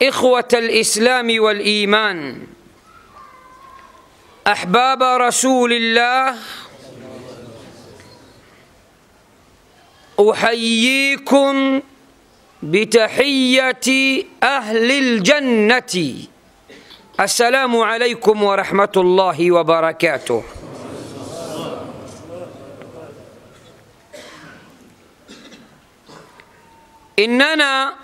إخوة الإسلام والإيمان، أحباب رسول الله، أحييكم بتحية أهل الجنة. السلام عليكم ورحمة الله وبركاته. إننا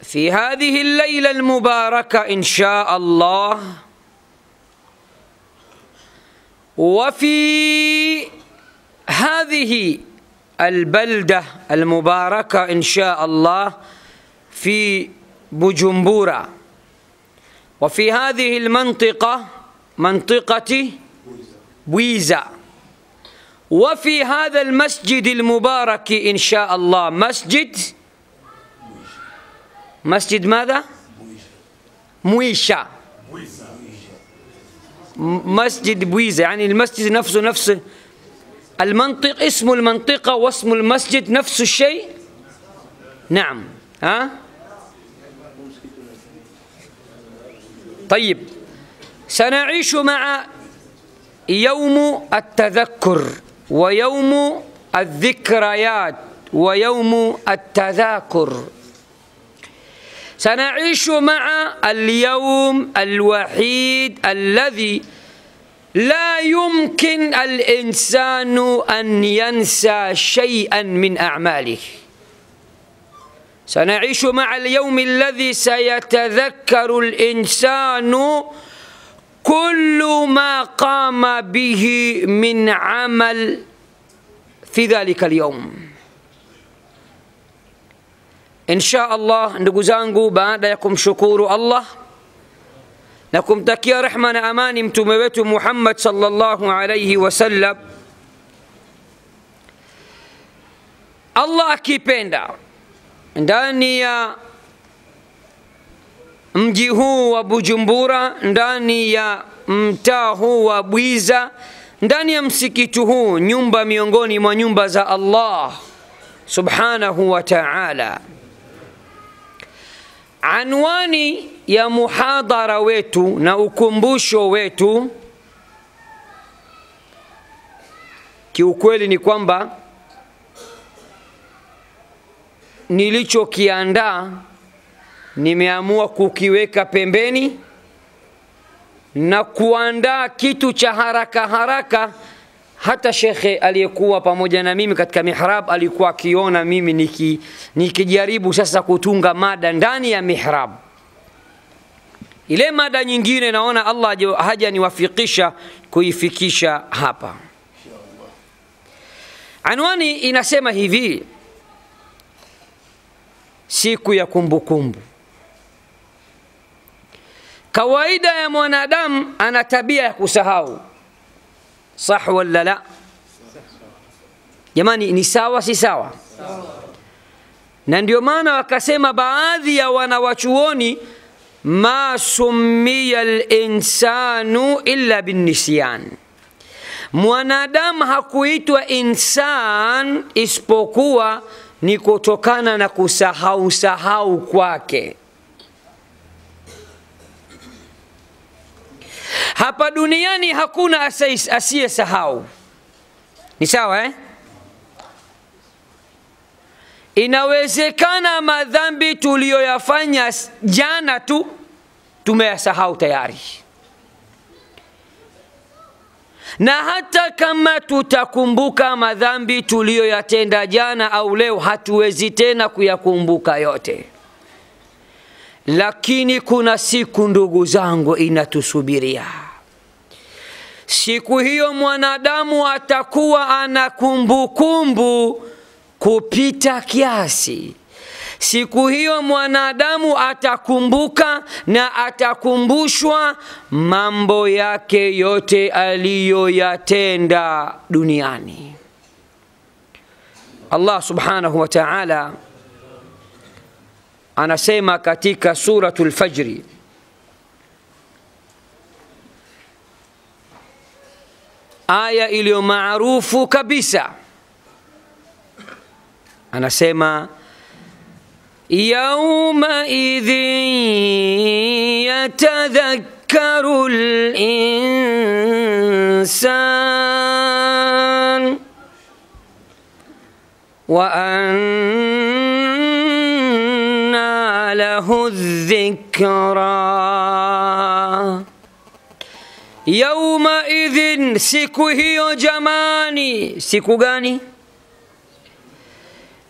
في هذه الليلة المباركة إن شاء الله، وفي هذه البلدة المباركة إن شاء الله في بوجمبورا، وفي هذه المنطقة منطقة بويزا، وفي هذا المسجد المبارك إن شاء الله مسجد ماذا؟ مويشا، مسجد بويزا، يعني المسجد نفسه المنطق، اسم المنطقة واسم المسجد نفس الشيء. نعم. طيب، سنعيش مع يوم التذكر ويوم الذكريات ويوم التذاكر. سنعيش مع اليوم الوحيد الذي لا يمكن الإنسان أن ينسى شيئا من أعماله. سنعيش مع اليوم الذي سيتذكر الإنسان كل ما قام به من عمل في ذلك اليوم. إن شاء الله ndugu zangu, baada ya kumshukuru Allah na kumtakia rehma na amani mtume wetu Muhammad sallallahu alayhi wasallam, Allah akipenda, ndani ya mji huu wa Bujumbura, ndani ya mtaa huu wa Bwiza, ndani ya msikiti huu, nyumba miongoni mwa nyumba za Allah subhanahu wa ta'ala, anwani ya muhadhara wetu na ukumbusho wetu kiukweli ni kwamba nilichokiandaa nimeamua kukiweka pembeni na kuandaa kitu cha haraka haraka. Hata shekhe aliyekuwa pamoja na mimi katika mihrab alikuwa akiona mimi nikijaribu sasa kutunga mada ndani ya mihrab. Ile mada nyingine naona Allah haja niwafikisha kuifikisha hapa. Anwani inasema hivi: siku ya kumbukumbu. Kawaida ya mwanadamu ana tabia ya kusahau. Sah wala la? Jamani, ni sawa si sawa? Na ndio maana wakasema baadhi ya wanawachuoni, ma summiya al-insanu illa bin-nisyan, mwanadamu hakuitwa insan isipokuwa ni kutokana na kusahau kwake. Hapa duniani hakuna asiyesahau. Ni sawa Inawezekana madhambi tuliyoyafanya jana tu tumeyasahau tayari. Na hata kama tutakumbuka madhambi tuliyoyatenda jana au leo, hatuwezi tena kuyakumbuka yote. Lakini kuna siku, ndugu zangu, inatusubiria. Siku hiyo mwanadamu atakuwa ana kumbukumbu kupita kiasi. Siku hiyo mwanadamu atakumbuka na atakumbushwa mambo yake yote aliyoyatenda duniani. Allah subhanahu wa ta'ala anasema katika suratul Fajr, aya iliyo maarufu kabisa, anasema يومئذ يتذكر الإنسان وأنى له الذكرى. Yaumaidhin, siku hiyo jamani. Siku gani?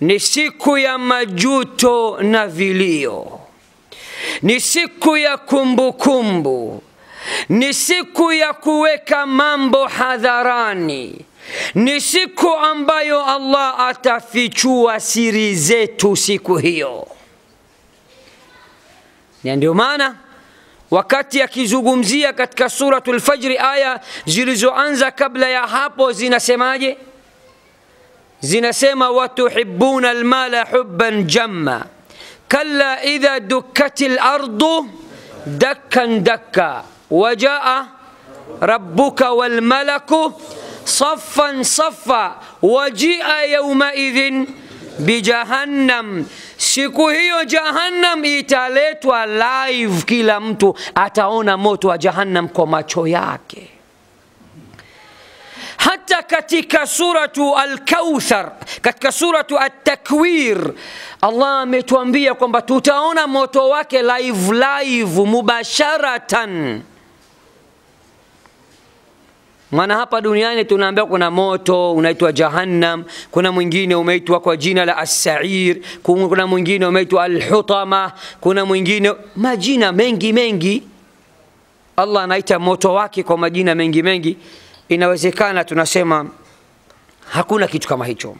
Ni siku ya majuto na vilio, ni siku ya kumbukumbu, ni siku ya kuweka mambo hadharani, ni siku ambayo Allah atafichua siri zetu siku hiyo. Ndio maana wakati akizungumzia katika suratul Fajr aya zilizoanza kabla ya hapo zinasemaje? Zinasema watuhibbuna almala hubban jamma kalla idha dukkatil ardu dakkan dakka wajaa rabbuka wal malaku saffan saffa wajia yawmaidhin bijahannam. Siku hiyo Jahannam italetwa live, kila mtu ataona moto wa Jahannam kwa macho yake. Hata katika suratu Al-Kauthar, katika suratu At-Takwir, Allah ametuambia kwamba tutaona moto wake live mubasharatan. Maana hapa duniani tunaambiwa kuna moto unaitwa Jahannam, kuna mwingine umeitwa kwa jina la As-Sa'ir, kuna mwingine umeitwa Al-Hutama, kuna mwingine majina mengi. Allah anaita moto wake kwa majina mengi. Inawezekana tunasema hakuna kitu kama hicho.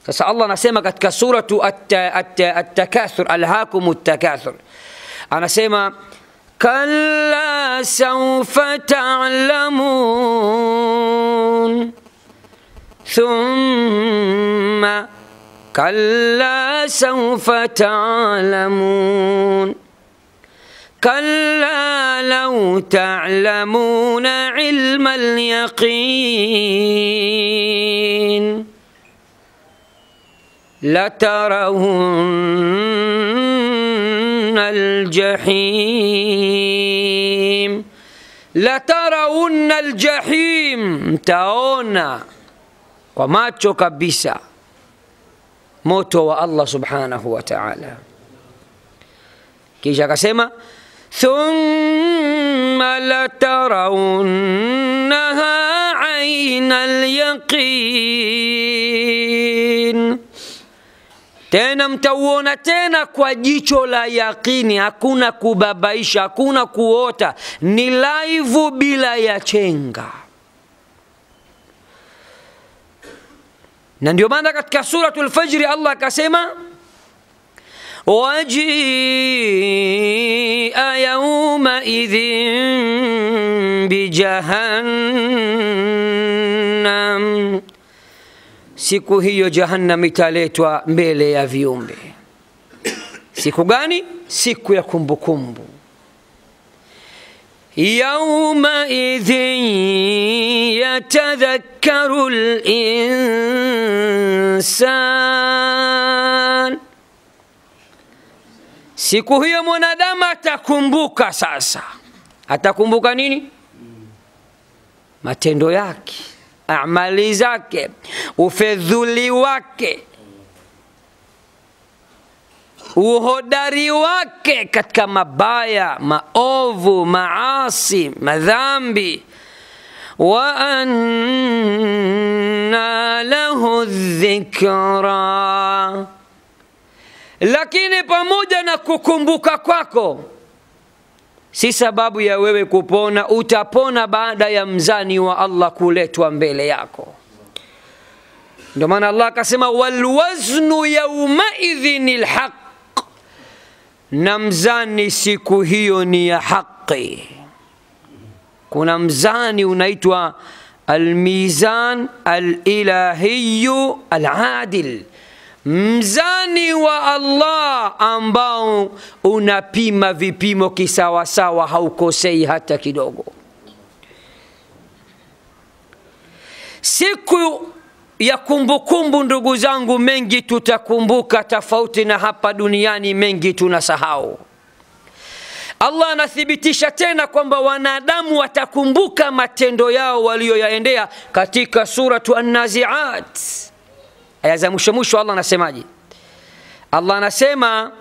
Sasa Allah anasema katika suratu At-Takathur, alhaakumut takathur, anasema كلا سوف تعلمون ثم كلا سوف تعلمون كلا لو تعلمون علم اليقين لترون الجحيم لترون الجحيم, taona kwa macho kabisa moto wa Allah subhanahu wa ta'ala. Kisha akasema thumma latarawunnaha aynal yaqin, tena mtauona tena kwa jicho la yaqini, hakuna kubabaisha, hakuna kuota, ni live bila ya chenga. Na ndio maana katika suratul Fajr Allah akasema wajia yawma idhin bijahannam, siku hiyo Jahannam italetwa mbele ya viumbe. Siku gani? Siku ya kumbukumbu. Yawma idhin yatadhakkaru al-insan, siku hiyo mwanadamu atakumbuka. Sasa atakumbuka nini? Matendo yake, amali zake, ufedhuli wake, uhodari wake katika mabaya, maovu, maasi, madhambi. Wa anna lahu dhikra, lakini pamoja na kukumbuka kwako si sababu ya wewe kupona. Utapona baada ya mzani wa Allah kuletwa mbele yako. Ndio maana Allah akasema walwaznu yawmaidhinil haqq, na mzani siku hiyo ni ya haki. Kuna mzani unaitwa almizan alilahiyu aladil, mzani wa Allah ambao unapima vipimo kisawasawa, haukosei hata kidogo. Siku ya kumbukumbu ndugu zangu, mengi tutakumbuka, tofauti na hapa duniani mengi tunasahau. Allah anathibitisha tena kwamba wanadamu watakumbuka matendo yao walioyaendea katika suratu An-Nazi'at. Aya za mwisho Allah anasemaje? Allah anasema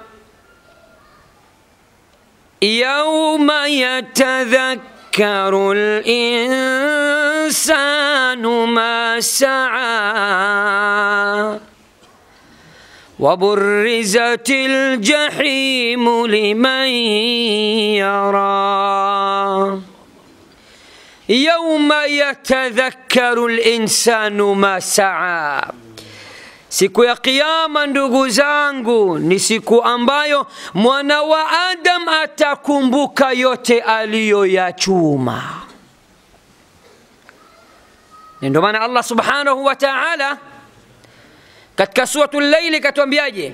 yauma yatadhakkaru al-insanu ma sa'a وبرزت الجحيم لمن يرى يوم يتذكر الإنسان ما سعى. Siku ya kiyama ndugu zangu ni siku ambayo mwana wa Adam atakumbuka yote aliyoyachuma. Ndio maana Allah subhanahu wa ta'ala katika suratul Layl katuambiaje?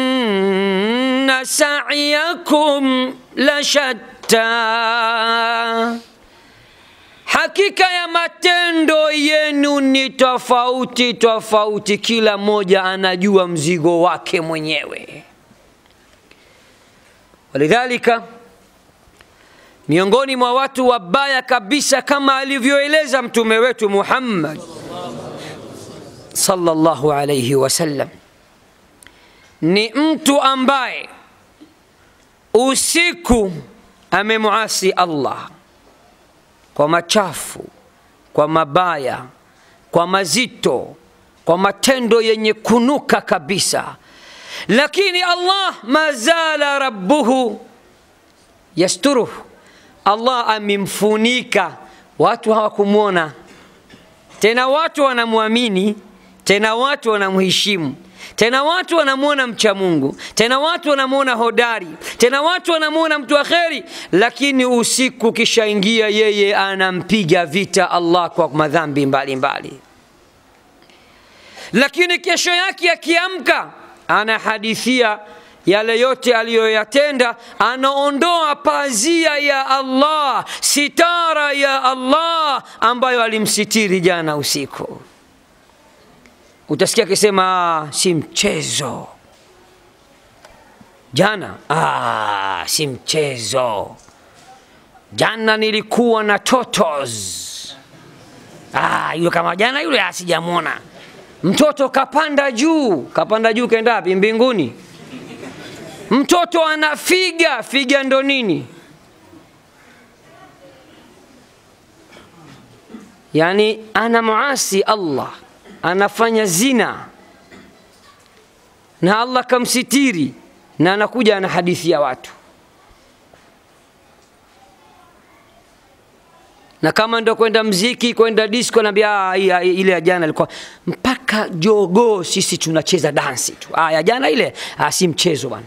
Inna sa'yakum la shatta, hakika ya matendo yenu ni tofauti tofauti, kila mmoja anajua mzigo wake mwenyewe. Walidhalika miongoni mwa watu wabaya kabisa kama alivyoeleza mtume wetu Muhammad sallallahu alayhi wasallam ni mtu ambaye usiku amemuasi Allah kwa machafu, kwa mabaya, kwa mazito, kwa matendo yenye kunuka kabisa, lakini Allah mazala rabbuhu yasturuhu, Allah amemfunika, watu hawakumuona tena, watu wanamuamini tena, watu wanamheshimu tena, watu wanamuona mcha Mungu tena, watu wanamuona hodari tena, watu wanamuona mtu akheri, lakini usiku kishaingia yeye anampiga vita Allah kwa madhambi mbalimbali. Lakini kesho yake akiamka anahadithia yale yote aliyoyatenda, anaondoa pazia ya Allah, sitara ya Allah ambayo alimsitiri jana usiku. Utasikia akisema si mchezo jana, si mchezo jana, nilikuwa na totos. Yule kama jana yule asijamuona. Mtoto kapanda juu kaenda wapi? Mbinguni. Mtoto anafiga, figa ndo nini? Yani ana muasi Allah, anafanya zina na Allah kamsitiri, na anakuja anahadithia watu. Na kama ndo kwenda mziki, kwenda disco, naambia ile ya jana ilikuwa mpaka jogo sisi tunacheza dansi tu. Ya jana ile si mchezo bwana.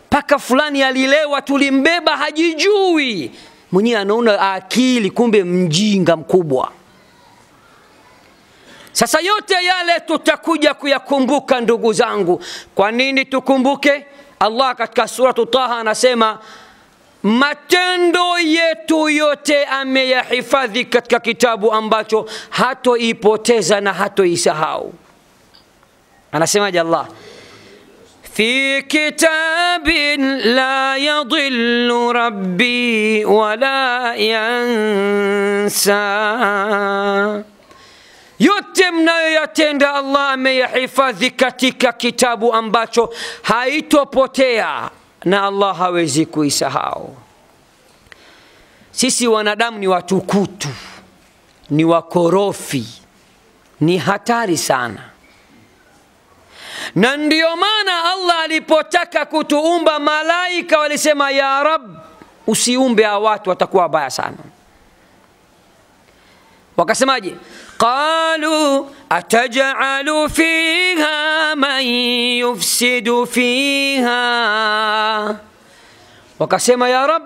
Paka fulani alilewa, tulimbeba hajijui. Mwenyewe anaona akili, kumbe mjinga mkubwa. Sasa yote yale tutakuja kuyakumbuka ndugu zangu. Kwa nini tukumbuke? Allah katika suratu Taha anasema matendo yetu yote ameyahifadhi katika kitabu ambacho hatoipoteza na hatoisahau. Anasemaje Allah? في كتاب لا يضل ربي ولا ينسى. Yote mnayoyatenda Allah ameyahifadhi katika kitabu ambacho haitopotea na Allah hawezi kuisahau. Sisi wanadamu ni watukutu, ni wakorofi, ni hatari sana. Na ndio maana Allah alipotaka kutuumba malaika walisema ya Rab, usiumbe hawa watu, watakuwa wabaya sana. Wakasemaje? Qalu ataj'alu fiha man yufsidu fiha. Wakasema ya Rab,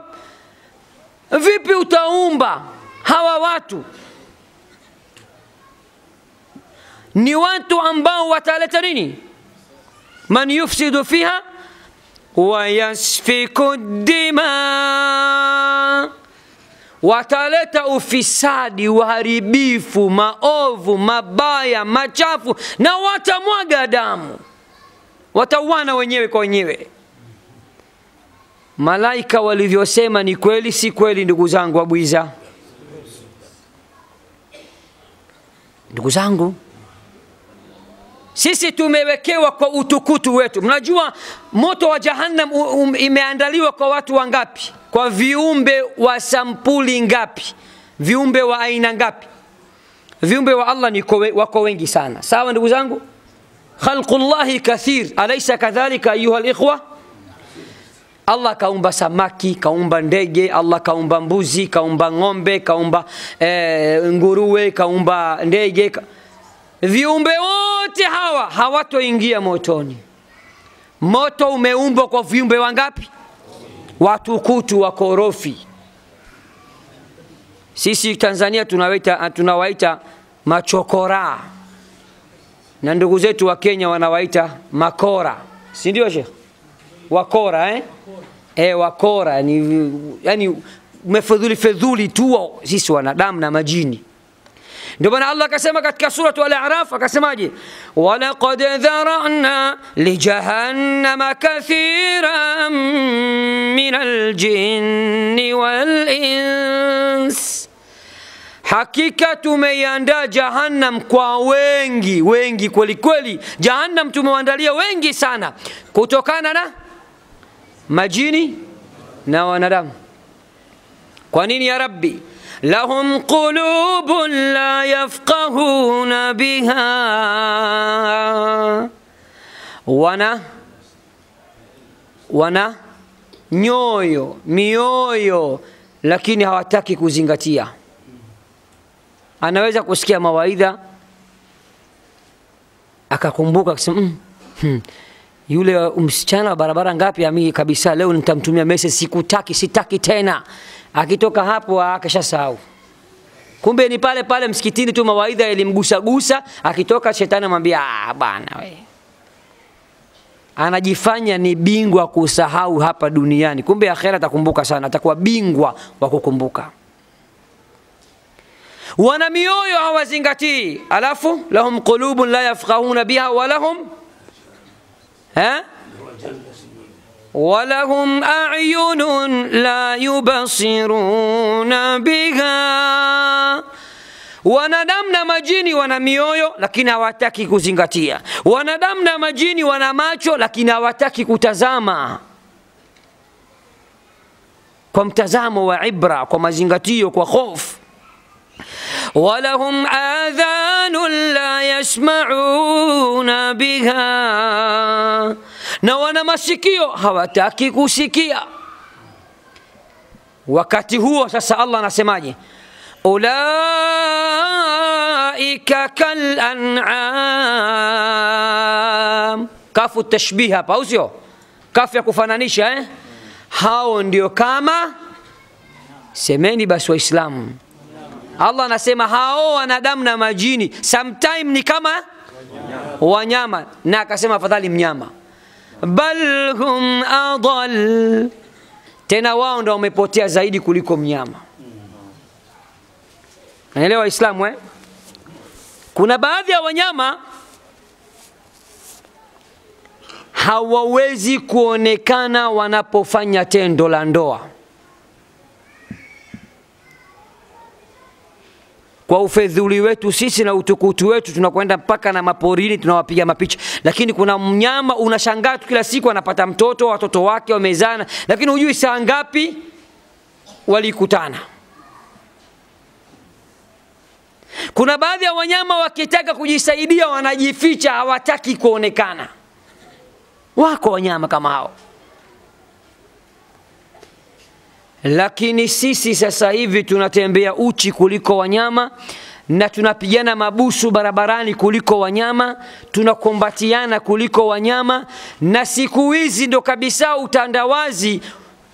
vipi utaumba hawa watu? Ni watu ambao wataleta nini? Man yufsidu fiha wa yasfiku dima wataleta ufisadi, uharibifu, maovu, mabaya, machafu, na watamwaga damu, watauana wenyewe kwa wenyewe. Malaika walivyosema ni kweli si kweli ndugu zangu wa Bwiza? Ndugu zangu, sisi tumewekewa kwa utukutu wetu. Mnajua moto wa Jahannam imeandaliwa kwa watu wangapi? Kwa viumbe wa sampuli ngapi? Viumbe wa aina ngapi? Viumbe wa Allah ni wako wengi sana. Sawa ndugu zangu? Khalqullahi kathir, alaysa kadhalika ayuha alikhwa? Allah kaumba samaki, kaumba ndege, Allah kaumba mbuzi, kaumba ng'ombe, kaumba nguruwe, kaumba ndege. Viumbe wote hawa hawatoingia motoni. Moto umeumbwa kwa viumbe wangapi? Watukutu, wakorofi. Sisi Tanzania tunawaita machokora, na ndugu zetu wa Kenya wanawaita makora, si ndio Sheikh? Wakora wakora, yani umefedhuli tu sisi wanadamu na majini. Ndio maana Allah akasema katika sura Al-A'raf, akasemaje? Walaqad dhara'na li jahannama kathiran min al-jinni wal-ins, hakika tumeiandaa Jahannam kwa wengi kweli kweli. Jahannam tumewaandalia wengi sana, kutokana na majini na wanadamu. Kwa nini ya Rabbi? Lahum qulubun la yafqahuna biha, wana mioyo lakini hawataki kuzingatia. Anaweza kusikia mawaidha akakumbuka akisema yule msichana wa barabara ngapi ami kabisa, leo nitamtumia message, sitaki tena. Akitoka hapo akashasahau. Kumbe ni pale pale msikitini tu mawaidha yalimgusa, akitoka shetani amwambia bana we. Anajifanya ni bingwa kusahau hapa duniani, kumbe akhera atakumbuka sana, atakuwa bingwa wa kukumbuka. Wana mioyo hawazingatii, alafu lahum qulubun la yafqahuna biha wa lahum walahum a'yunun la yubasiruna biha. Wanadamu na majini wana mioyo lakini hawataki kuzingatia. Wanadamu na majini wana macho lakini hawataki kutazama kwa mtazamo wa ibra, kwa mazingatio, kwa hofu. Walahum adhanun la yasma'una biha, na wana masikio hawataki kusikia. Wakati huo sasa Allah anasemaje? Ulaika kal an'am, kafu tashbih hapa, au sio? Kafu ya kufananisha hao ndio kama, semeni basi Waislamu. Allah anasema hao wanadamu na majini sometime ni kama wanyama, na akasema afadhali mnyama. Bal hum adall, tena wao ndio wamepotea zaidi kuliko mnyama. Naelewa Waislamu Kuna baadhi ya wanyama hawawezi kuonekana wanapofanya tendo la ndoa. Kwa ufedhuli wetu sisi na utukutu wetu tunakwenda mpaka na maporini tunawapiga mapicha. Lakini kuna mnyama unashangaa tu kila siku anapata mtoto, watoto wake wamezana, lakini hujui saa ngapi walikutana. Kuna baadhi ya wanyama wakitaka kujisaidia wanajificha, hawataki kuonekana. Wako wanyama kama hao. Lakini sisi sasa hivi tunatembea uchi kuliko wanyama, na tunapigana mabusu barabarani kuliko wanyama, tunakombatiana kuliko wanyama. Na siku hizi ndo kabisa utandawazi,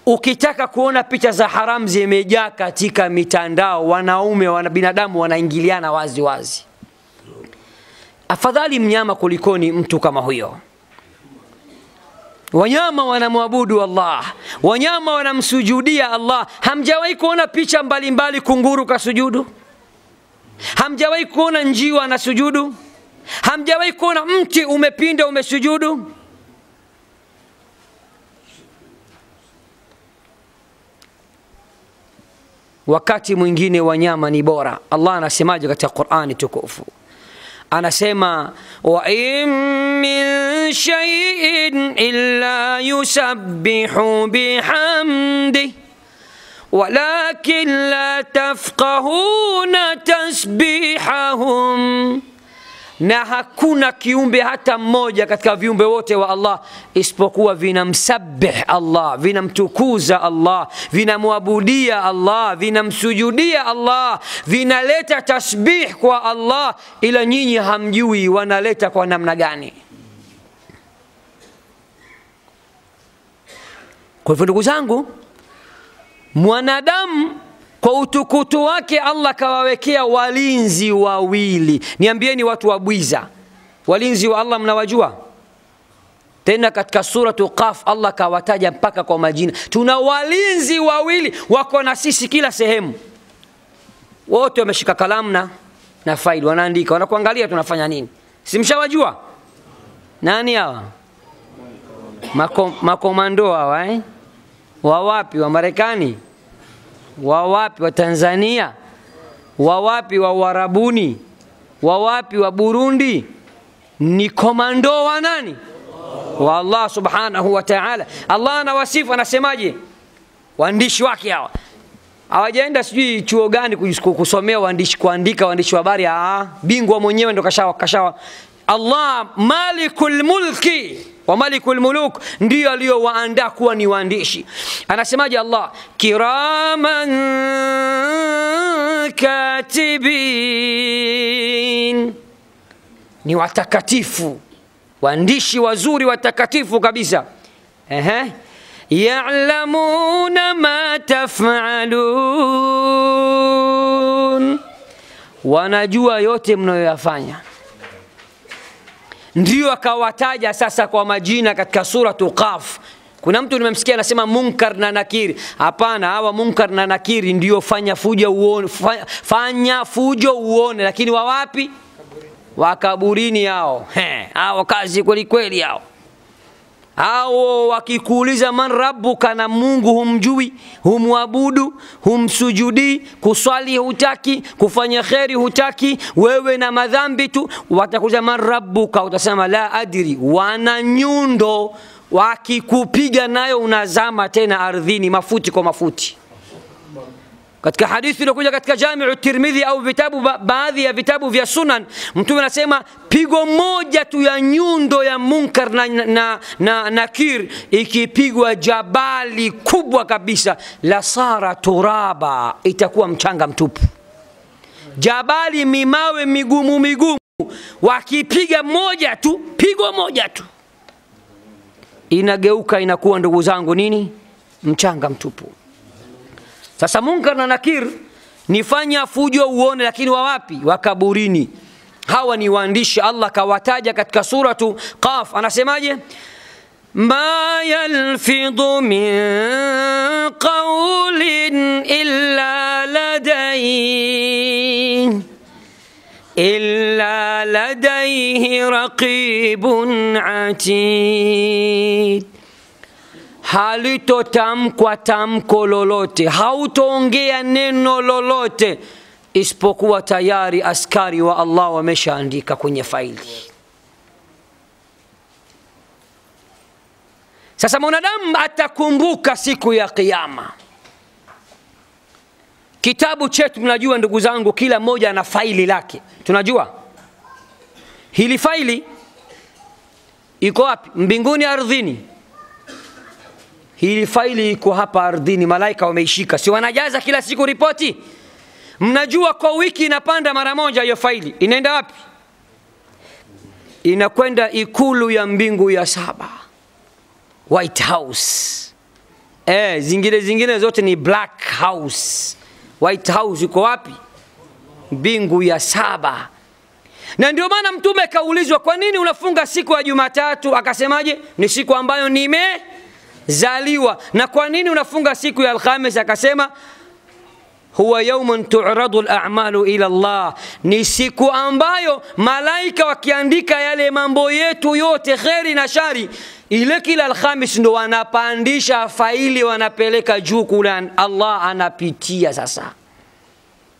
ukitaka kuona picha za haramu zimejaa katika mitandao, wanaume binadamu wanaingiliana wazi wazi. Afadhali mnyama kulikoni mtu kama huyo. Wanyama wanamwabudu Allah, wanyama wanamsujudia Allah. Hamjawahi kuona picha mbalimbali kunguru kasujudu? Hamjawahi kuona njiwa na sujudu? Hamjawahi kuona mti umepinda umesujudu? Wakati mwingine wanyama ni bora. Allah anasemaje katika Qur'ani tukufu? Anasema wa in min shay'in illa yusabbihu bihamdi walakin la tafqahuna tasbihahum. Na hakuna kiumbe hata mmoja katika viumbe wote wa Allah isipokuwa vinamsabbih Allah, vinamtukuza Allah, vinamwabudia Allah, vinamsujudia Allah, vinaleta tasbih kwa Allah, ila nyinyi hamjui wanaleta kwa namna gani. Kwa hivyo ndugu zangu, mwanadamu kwa utukutu wake Allah kawawekea walinzi wawili. Niambieni watu wa Bwiza, walinzi wa Allah mnawajua? Tena katika suratu Qaf Allah kawataja mpaka kwa majina. Tuna walinzi wawili wako na sisi kila sehemu. Wote wameshika kalamu na faili, wanaandika, wanakuangalia tunafanya nini. Simshawajua? Nani hawa? Makomando hawa Wa wapi? Wa Marekani? Wa wapi? Wa Tanzania? Wa wapi? Wa Uarabuni? Wa wapi? Wa Burundi? Ni komando wa nani? Wa Allah subhanahu wa ta'ala. Allah anawasifu, anasemaje? Waandishi wake hawa hawajaenda sijui chuo gani kusomea waandishi, kuandika waandishi wa habari. Bingwa mwenyewe ndo kashawa. Allah malikul mulki wa malikul muluk ndio aliyowaandaa kuwa ni waandishi. Anasemaje Allah? Kiraman katibin, ni watakatifu, waandishi wazuri watakatifu kabisa. Ya'lamuna ma taf'alun, wanajua yote mnayoyafanya. Ndio akawataja sasa kwa majina katika suratu Qaf. Kuna mtu nimemsikia anasema Munkar na Nakir. Hapana, hawa Munkar na Nakiri ndio fanya fujo uone, lakini wa wapi? Wa kaburini hao. Hao kazi kweli kweli hao. Hao wakikuuliza man rabbuka, na Mungu humjui, humwabudu, humsujudi, kuswali hutaki, kufanya khairi hutaki, wewe na madhambi tu. Watakuuliza man rabbuka, utasema la adri. Wana nyundo, wakikupiga nayo unazama tena ardhini, mafuti kwa mafuti. Katika hadithi iliyokuja katika Jami'u Tirmidhi au vitabu, baadhi ya vitabu vya Sunan, Mtume anasema pigo moja tu ya nyundo ya Munkar na Nakir ikipigwa jabali kubwa kabisa, la sara turaba, itakuwa mchanga mtupu. Jabali mimawe migumu, wakipiga moja tu, pigo moja tu, inageuka inakuwa ndugu zangu nini? Mchanga mtupu. Sasa Munkar na Nakir nifanya fujo uone, lakini wa wapi? Wa kaburini. Hawa ni waandishi. Allah kawataja katika suratu Qaf, anasemaje? Ma yalfidhu min qawlin illa ladayhi raqibun atid. Halitotamkwa tamko lolote, hautoongea neno lolote, isipokuwa tayari askari wa Allah wameshaandika kwenye faili. Sasa mwanadamu atakumbuka siku ya Kiyama. Kitabu chetu tunajua ndugu zangu, kila mmoja ana faili lake. Tunajua hili faili iko wapi? Mbinguni, ardhini? Hili faili iko hapa ardhini, malaika wameishika, si wanajaza kila siku ripoti? Mnajua kwa wiki inapanda mara moja hiyo faili. Inaenda wapi? Inakwenda ikulu ya mbingu ya 7, White House. Zingine zote ni Black House. White House iko wapi? Mbingu ya 7. Na ndio maana mtume kaulizwa kwa nini unafunga siku ya Jumatatu, akasemaje? Ni siku ambayo nimezaliwa. Na kwa nini unafunga siku ya Alhamis, akasema huwa yawmun tu'radu al-a'malu ila Allah, ni siku ambayo malaika wakiandika yale mambo yetu yote kheri na shari, ile kila Alhamis ndo wanapandisha faili wanapeleka juu kule, Allah anapitia. Sasa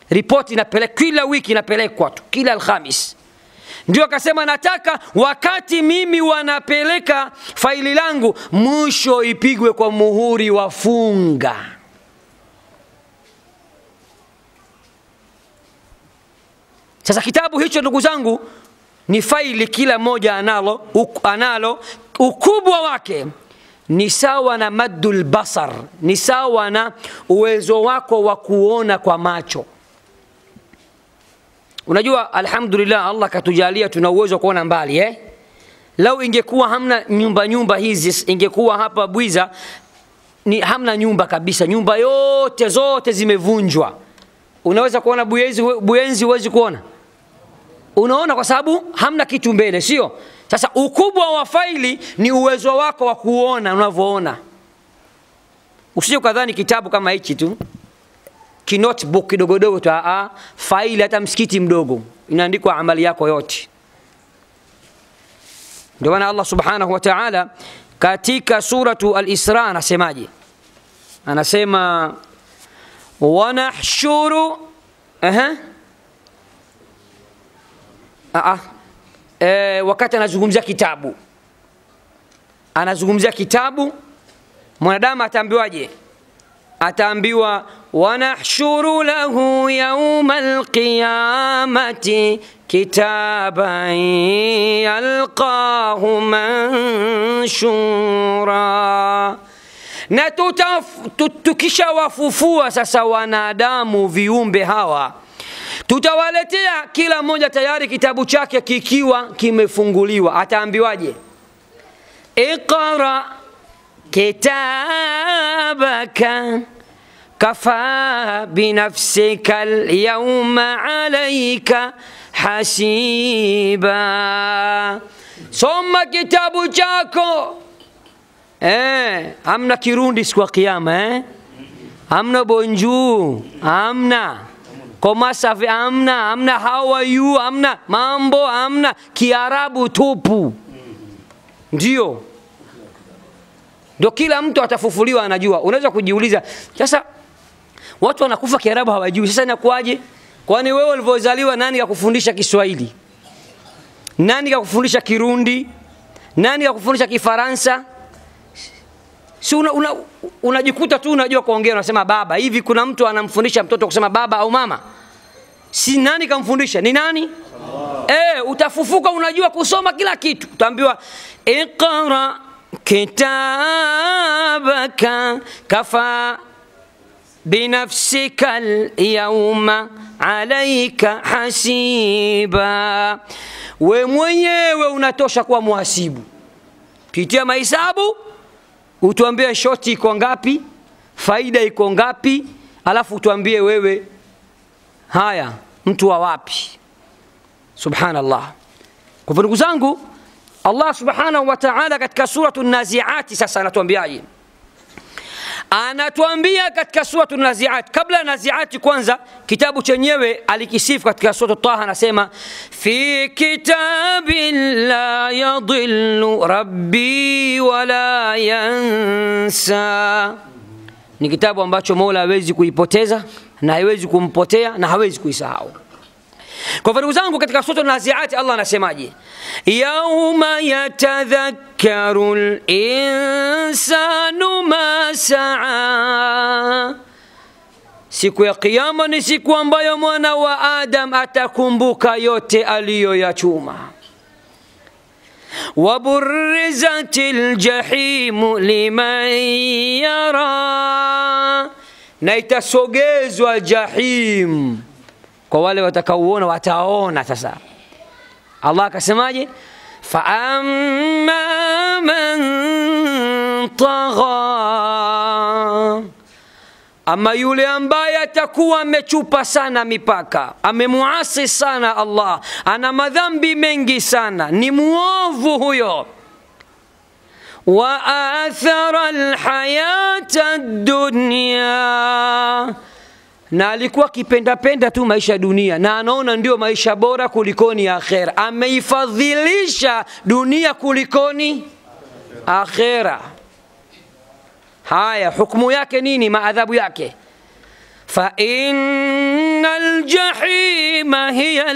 ripoti inapeleka kila wiki, inapelekwa tu kila Alhamis. Ndio akasema nataka wakati mimi wanapeleka faili langu, mwisho ipigwe kwa muhuri wa funga. Sasa kitabu hicho ndugu zangu ni faili, kila moja analo ukubwa wake ni sawa na maddul basar, ni sawa na uwezo wako wa kuona kwa macho. Unajua alhamdulillah Allah katujalia tuna uwezo wa kuona mbali Lau ingekuwa hamna nyumba hizi, ingekuwa hapa Bwiza ni hamna nyumba kabisa, nyumba zote zimevunjwa. Unaweza kuona Buyenzi huwezi kuona. Unaona kwa sababu hamna kitu mbele, sio? Sasa ukubwa wa faili ni uwezo wako wa kuona unavyoona. Usije kadhani kitabu kama hichi tu, kinotebook kidogodogo tu, faili hata msikiti mdogo inaandikwa amali yako yote. Ndio maana Allah subhanahu wa ta'ala katika suratu al-Isra anasemaje? Anasema wa nahshuru wakati anazungumzia kitabu, mwanadamu ataambiwaje? Ataambiwa wa nahshuru lahu yawmal qiyamati kitaban yalqahu manshura. Na tukisha wafufua sasa wanadamu, viumbe hawa, tutawaletea kila mmoja tayari kitabu chake kikiwa kimefunguliwa. Ataambiwaje? Iqra kitabaka kafa binafsika al-yawma alayka hasiba. Soma kitabu chako. Hamna Kirundi siku ya kiyama, hamna bonjour, hamna komasafi, hamna how are you, hamna mambo, hamna Kiarabu tupu. Ndio kila mtu atafufuliwa anajua. Unaweza kujiuliza sasa, watu wanakufa Kiarabu hawajui, sasa inakuaje? Kwani wewe ulivyozaliwa nani akakufundisha Kiswahili? Nani akakufundisha Kirundi? Nani akakufundisha Kifaransa? Si unajikuta tu unajua kuongea, unasema baba. Hivi kuna mtu anamfundisha mtoto kusema baba au mama? Si nani kamfundisha? Ni nani? Utafufuka unajua kusoma kila kitu. Utaambiwa iqra kitabaka kafa binafsika al-yawma alayka hasiba. We mwenyewe unatosha kuwa muhasibu. Kitia mahesabu, utuambie shoti iko ngapi, faida iko ngapi, alafu utuambie wewe haya mtu wa wapi. Subhanallah. Kwa ndugu zangu, Allah subhanahu wa ta'ala katika suratu an-Nazi'at sasa anatuambiaje? Anatuambia katika suratu an-Nazi'at, kabla Nazi'at kwanza kitabu chenyewe alikisifu katika suratu Taha, anasema fi kitabin la yadhillu rabbi wala yansa. Ni kitabu ambacho Mola hawezi kuipoteza na hawezi kumpotea na hawezi kuisahau. Kwa ndugu zangu, katika suratu an-Nazi'at Allah anasemaje? Yawma yatadhakkaru al-insanu ma sa'a. Siku ya kiyama ni siku ambayo mwana wa Adam atakumbuka yote aliyoyachuma. Waburrizatil jahimu liman yara. Na itasogezwa jahim kwa wale watakaoona, wataona. Sasa Allah akasemaje? Fa amma man tagha, Ama yule ambaye atakuwa amechupa sana mipaka, amemuasi sana Allah, ana madhambi mengi sana, ni muovu huyo. Wa athara alhayata ad-dunya, na alikuwa akipenda tu maisha ya dunia na anaona ndio maisha bora kulikoni akhera. Ameifadhilisha dunia kulikoni akhera. Haya, hukumu yake nini? Maadhabu yake, fa innal jahima hiya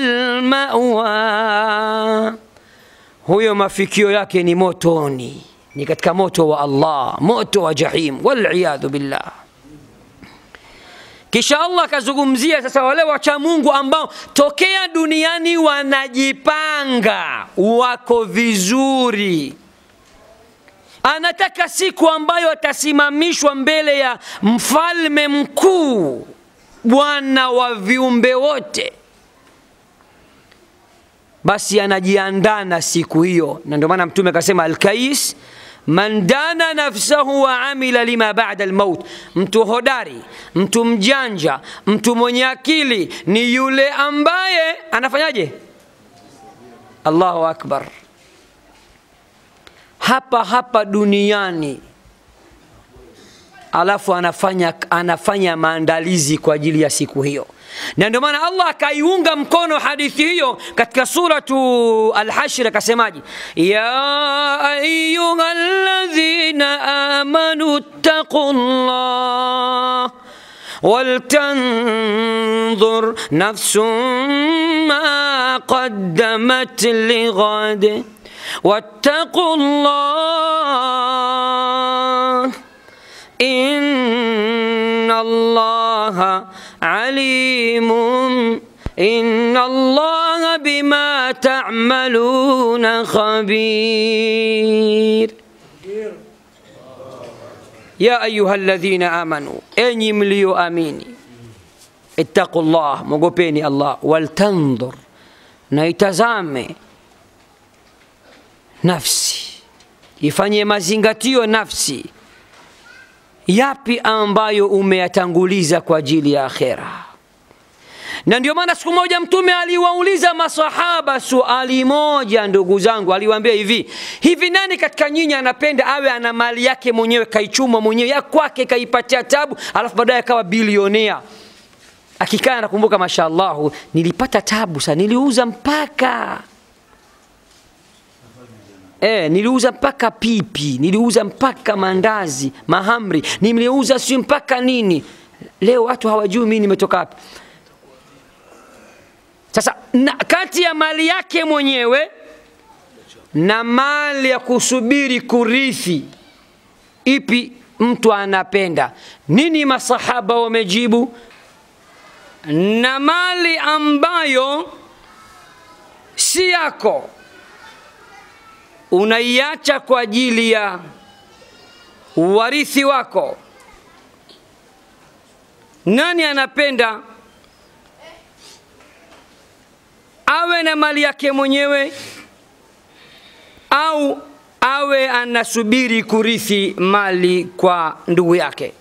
almawa, huyo mafikio yake ni motoni, ni katika moto wa Allah, moto wa jahim, wal iyadhu billah. Kisha Allah kazungumzia sasa wale wacha Mungu ambao tokea duniani wanajipanga, wako vizuri. Anataka siku ambayo atasimamishwa mbele ya mfalme mkuu, bwana wa viumbe wote, basi anajiandaa na siku hiyo. Na ndio maana Mtume akasema al-kais man dana nafsahu wa amila lima ba'da al-maut. Mtu hodari, mtu mjanja, mtu mwenye akili ni yule ambaye anafanyaje? Allahu akbar. Hapa duniani, alafu anafanya maandalizi kwa ajili ya siku hiyo. Na ndio maana Allah akaiunga mkono hadithi hiyo katika suratu Al-Hashr, akasemaje? Ya ayyuhalladhina amanu ittaqullah waltanzur nafsum ma qaddamat lighad واتقوا الله إن الله عليم إن الله بما تعملون خبير. يا أيها الذين آمنوا أني مليو آميني اتقوا الله مغوبيني الله والتنظر نيتزامي nafsi, ifanye mazingatio nafsi yapi ambayo umeyatanguliza kwa ajili ya akhera. Na ndio maana siku moja Mtume aliwauliza masahaba swali moja, ndugu zangu, aliwaambia hivi nani katika nyinyi anapenda awe ana mali yake mwenyewe, kaichuma mwenyewe ya kwake, kaipatia tabu, alafu baadaye akawa bilionea? Akikaa anakumbuka, mashaallah, nilipata tabu sana, niliuza mpaka pipi, niliuza mpaka mandazi, mahamri, niliuza si mpaka nini. Leo watu hawajui mimi nimetoka wapi. Sasa kati ya mali yake mwenyewe na mali ya kusubiri kurithi, ipi mtu anapenda? Nini masahaba wamejibu? Na mali ambayo si yako, unaiacha kwa ajili ya warithi wako. Nani anapenda awe na mali yake mwenyewe au awe anasubiri kurithi mali kwa ndugu yake?